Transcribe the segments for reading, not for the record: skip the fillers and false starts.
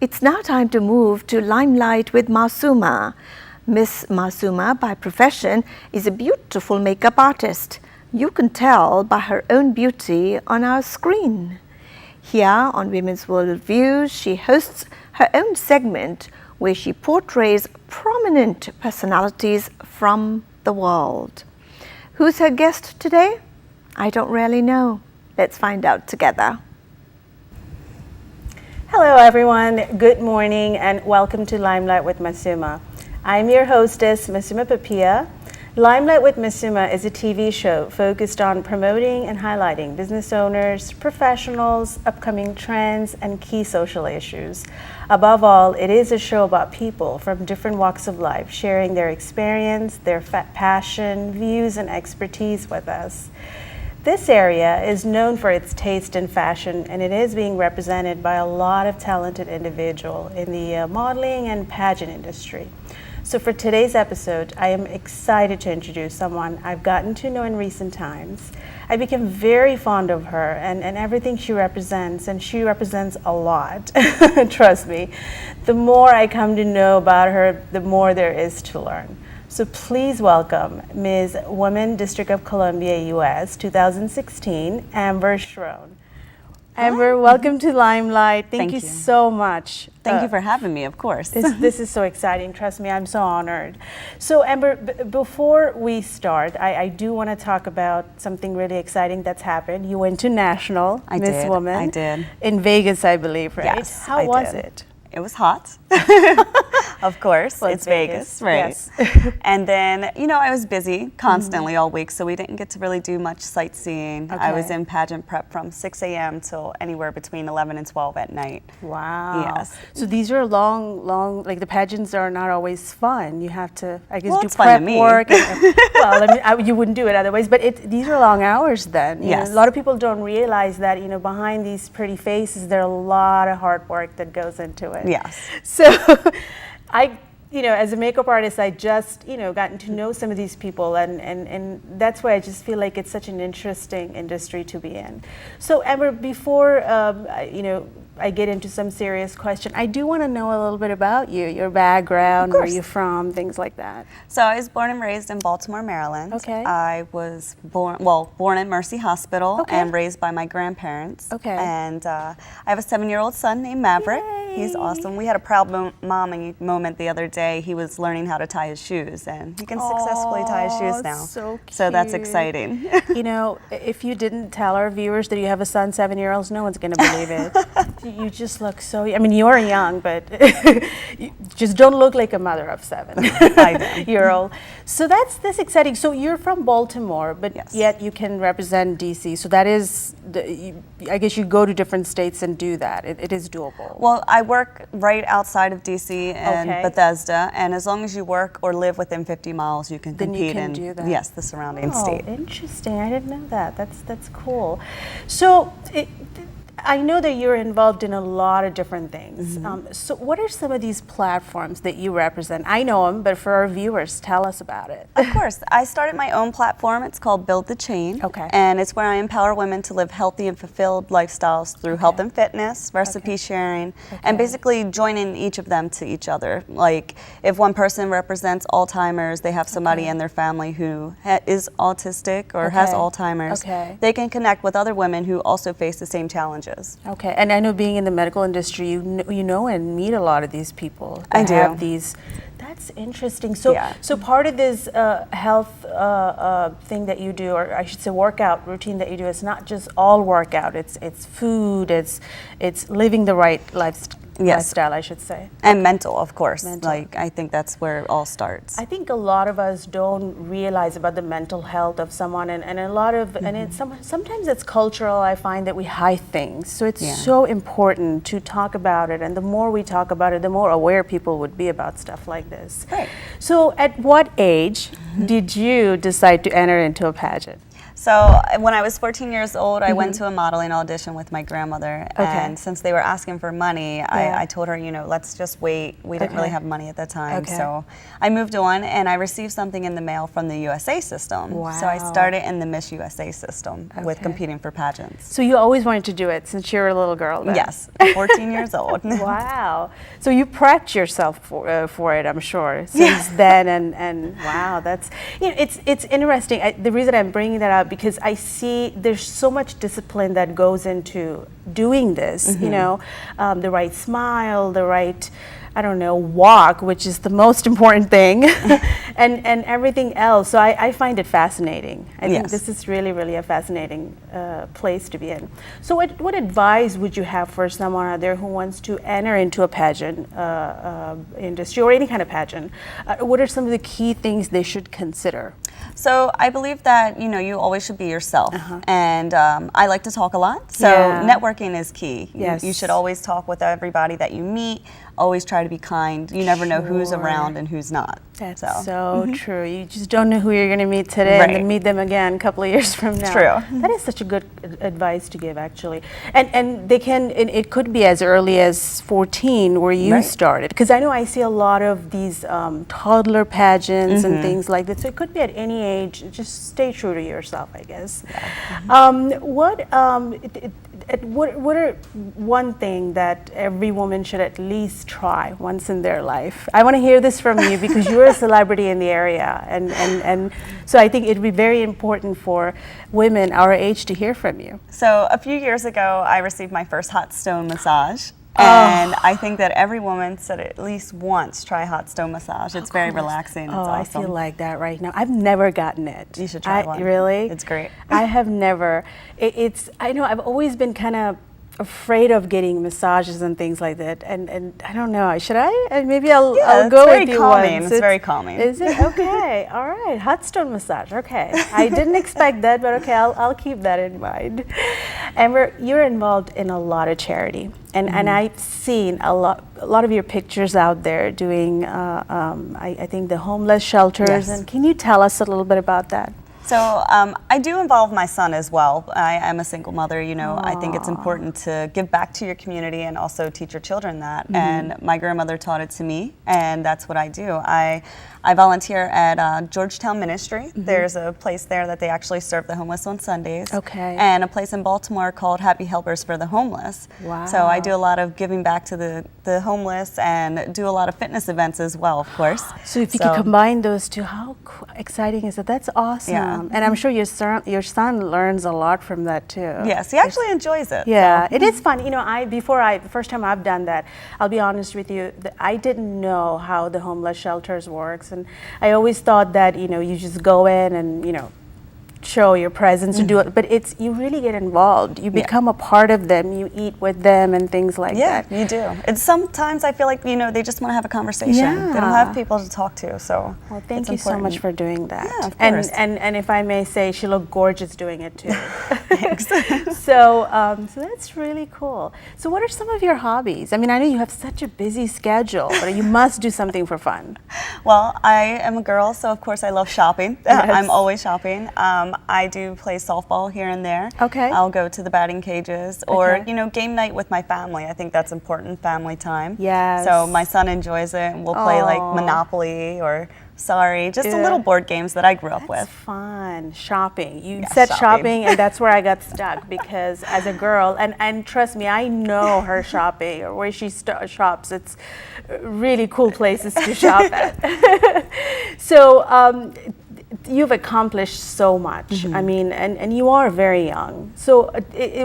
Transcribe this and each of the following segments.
It's now time to move to Limelight with Masuma. Miss Masuma, by profession, is a beautiful makeup artist. You can tell by her own beauty on our screen. Here on Women's World Views, she hosts her own segment where she portrays prominent personalities from the world. Who's her guest today? I don't really know. Let's find out together. Hello everyone, good morning and welcome to Limelight with Masuma. I'm your hostess, Masuma Papia. Limelight with Masuma is a TV show focused on promoting and highlighting business owners, professionals, upcoming trends, and key social issues. Above all, it is a show about people from different walks of life sharing their experience, their passion, views, and expertise with us. This area is known for its taste in fashion, and it is being represented by a lot of talented individuals in the modeling and pageant industry. So for today's episode, I am excited to introduce someone I've gotten to know in recent times. I became very fond of her and everything she represents, and she represents a lot, trust me. The more I come to know about her, the more there is to learn. So please welcome Ms. Women District of Columbia, U.S. 2016, Amber Schrone. Amber, welcome to Limelight. Thank you so much. Thank you for having me, of course. This is so exciting. Trust me, I'm so honored. So Amber, before we start, I do want to talk about something really exciting that's happened. You went to National Miss Woman. I did. In Vegas, I believe, right? Yes, How was it? It was hot. Of course, well, it's Vegas, right? Yes. And then, I was busy constantly all week, so we didn't get to really do much sightseeing. Okay. I was in pageant prep from 6 a.m. till anywhere between 11 and 12 at night. Wow. Yes. So these are long, like the pageants are not always fun. You have to, I guess, do it's fun prep to me. work. Well, I mean, you wouldn't do it otherwise, but these are long hours then. Yes. A lot of people don't realize that, behind these pretty faces, there are a lot of hard work that goes into it. Yes. So as a makeup artist, I just, gotten to know some of these people, and that's why I just feel like it's such an interesting industry to be in. So Amber, before, I get into some serious question, I do want to know a little bit about you, your background, where you're from, things like that. So I was born and raised in Baltimore, Maryland. Okay. I was born at Mercy Hospital and raised by my grandparents. Okay. And I have a 7-year-old son named Maverick. Yay. He's awesome. We had a proud moment the other day. He was learning how to tie his shoes, and he can successfully tie his shoes now. So cute. So that's exciting. If you didn't tell our viewers that you have a son 7-year-old, no one's going to believe it. You just look so, you're young, but you just don't look like a mother of 7-year-old. So that's exciting. So you're from Baltimore, but yet you can represent DC. So that is, I guess you go to different states and do that. It is doable. Well, I work right outside of DC and Bethesda, and as long as you work or live within 50 miles, you can compete in the surrounding state. Interesting. I didn't know that. That's cool. So I know that you're involved in a lot of different things. So what are some of these platforms that you represent? I know them, but for our viewers, tell us about it. Of course. I started my own platform. It's called Build the Chain. Okay. And it's where I empower women to live healthy and fulfilled lifestyles through health and fitness, recipe sharing, and basically joining each of them to each other. Like if one person represents Alzheimer's, they have somebody in their family who is autistic or has Alzheimer's. They can connect with other women who also face the same challenges. Okay, and I know being in the medical industry, you know and meet a lot of these people. I do. Have these. That's interesting. So, so part of this health thing that you do, or I should say, workout routine that you do, it's not just all workout. It's food. It's living the right lifestyle, I should say. And mental, of course. Mental. Like, I think that's where it all starts. I think a lot of us don't realize about the mental health of someone, and a lot of, and it's sometimes it's cultural. I find that we hide things. So it's so important to talk about it, and the more we talk about it, the more aware people would be about stuff like this. Right. So at what age did you decide to enter into a pageant? So when I was 14 years old, I went to a modeling audition with my grandmother. And since they were asking for money, I told her, you know, let's just wait. We didn't really have money at the time. So I moved on, and I received something in the mail from the USA system. Wow. So I started in the Miss USA system with competing for pageants. So you always wanted to do it since you were a little girl then? Yes, 14 years old. Wow. So you prepped yourself for it, I'm sure, since then. And wow, that's, you know, it's interesting. The reason I'm bringing that up, because I see there's so much discipline that goes into doing this, you know, the right smile, the right, I don't know, walk, which is the most important thing, and everything else. So I find it fascinating. I think this is really, really a fascinating place to be in. So what advice would you have for someone out there who wants to enter into a pageant industry or any kind of pageant? What are some of the key things they should consider? So I believe that, you know, you always should be yourself. And I like to talk a lot. So networking is key. Yes. You should always talk with everybody that you meet. Always try to be kind. You never know who's around and who's not. That's so true. You just don't know who you're going to meet today and then meet them again a couple of years from now. True. That is such a good advice to give, actually. And they can, it could be as early as 14 where you started. Because I know I see a lot of these toddler pageants and things like that. So it could be at any age. Just stay true to yourself, I guess. What are one thing that every woman should at least try once in their life? I want to hear this from you because you're a celebrity in the area, and so I think it'd be very important for women our age to hear from you. So a few years ago, I received my first hot stone massage. And I think that every woman should at least once try hot stone massage. It's very relaxing. It's awesome. I feel like that right now. I've never gotten it. You should try one. Really? It's great. I have never. I know I've always been kind of afraid of getting massages and things like that, and I don't know. Should I? Maybe I'll go with you once. It's very calming. Is it? Okay. All right. Hot stone massage. Okay. I didn't expect that, but okay. I'll keep that in mind. Amber, you're involved in a lot of charity, and I've seen a lot of your pictures out there doing. I think the homeless shelters. Yes. And can you tell us a little bit about that? So I do involve my son as well. I am a single mother, you know. I think it's important to give back to your community and also teach your children that. And my grandmother taught it to me, and that's what I do. I volunteer at Georgetown Ministry. There's a place there that they actually serve the homeless on Sundays. Okay. And a place in Baltimore called Happy Helpers for the Homeless. Wow. So I do a lot of giving back to the homeless and do a lot of fitness events as well, of course. So if you could combine those two, how exciting is that? That's awesome. Yeah. And I'm sure your son learns a lot from that too. Yes, he actually enjoys it. Yeah, so. it is fun. You know, the first time I've done that, I'll be honest with you, I didn't know how the homeless shelters works, and I always thought that, you know, you just go in and, you know, show your presence and do it, but you really get involved. You become a part of them. You eat with them and things like that. Yeah, you do. And sometimes I feel like, you know, they just want to have a conversation. Yeah. They don't have people to talk to, so. Well, thank you so much for doing that. Yeah, of course. And if I may say, she looked gorgeous doing it too. Thanks. So that's really cool. So what are some of your hobbies? I mean, I know you have such a busy schedule, but you must do something for fun. Well, I am a girl, so of course I love shopping. Yes. I'm always shopping. I do play softball here and there. Okay. I'll go to the batting cages or, you know, game night with my family. I think that's important, family time. Yes. So my son enjoys it, and we'll play like Monopoly or Sorry, just the little board games that I grew up with. That's fun. Shopping. You Yes, said shopping. shopping, and that's where I got stuck because as a girl, and trust me, I know her shopping or where she shops. It's really cool places to shop at. So you've accomplished so much. Mm-hmm. I mean, and you are very young. So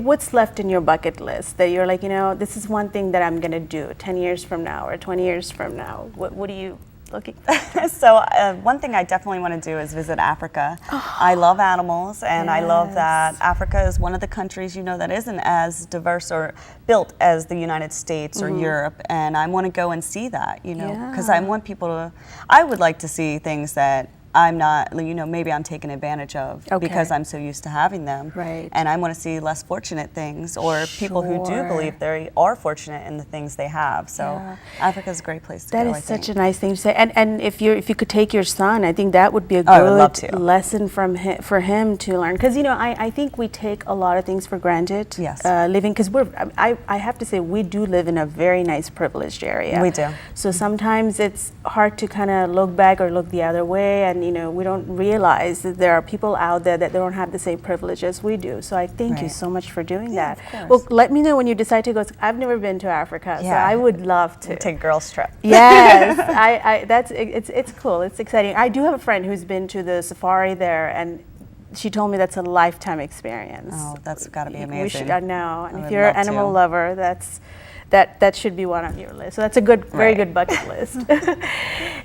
what's left in your bucket list that you're like, you know, this is one thing that I'm going to do 10 years from now or 20 years from now? What are you looking for? So one thing I definitely want to do is visit Africa. I love animals, and I love that Africa is one of the countries, you know, that isn't as diverse or built as the United States or Europe, and I want to go and see that, you know, because I want people to, I would like to see things that I'm not, maybe I'm taken advantage of because I'm so used to having them. Right. And I want to see less fortunate things, or people who do believe they are fortunate in the things they have. So Africa's a great place to go, I That think. is such a nice thing to say. And if you could take your son, I think that would be a I would love good to. lesson for him to learn. Because I think we take a lot of things for granted. Yes. Living, because I have to say, we do live in a very nice privileged area. We do. So sometimes it's hard to kind of look back or look the other way, and we don't realize that there are people out there that don't have the same privilege as we do. So I thank you so much for doing that. Of course. Well, let me know when you decide to go. I've never been to Africa, so I would love to. Take a girls trip. Yes, it's cool. It's exciting. I do have a friend who's been to the safari there, and she told me that's a lifetime experience. Oh, that's got to be amazing. We should, I know. And I if would you're an love animal to. lover, that should be one on your list. So that's a very good bucket list.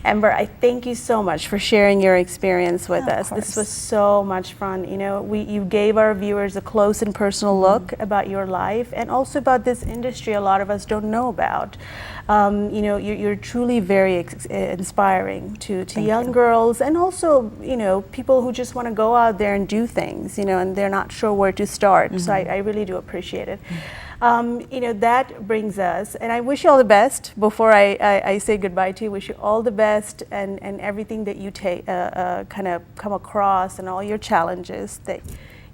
Amber, I thank you so much for sharing your experience with us. This was so much fun. You gave our viewers a close and personal look about your life, and also about this industry a lot of us don't know about. You're truly very inspiring to young girls, and also people who just want to go out there and do things, and they're not sure where to start. So I really do appreciate it. That brings us, and I wish you all the best. Before I say goodbye to you, wish you all the best, and everything that you kind of come across, and all your challenges that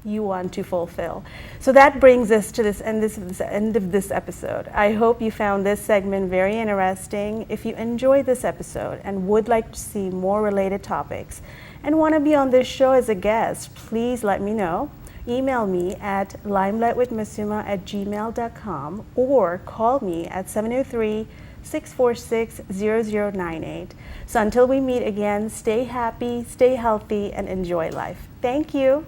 you want to fulfill. So that brings us to this end of this episode. I hope you found this segment very interesting. If you enjoyed this episode and would like to see more related topics and want to be on this show as a guest, please let me know. Email me at limelightwithmasuma@gmail.com, or call me at 703-646-0098. So until we meet again, stay happy, stay healthy, and enjoy life. Thank you.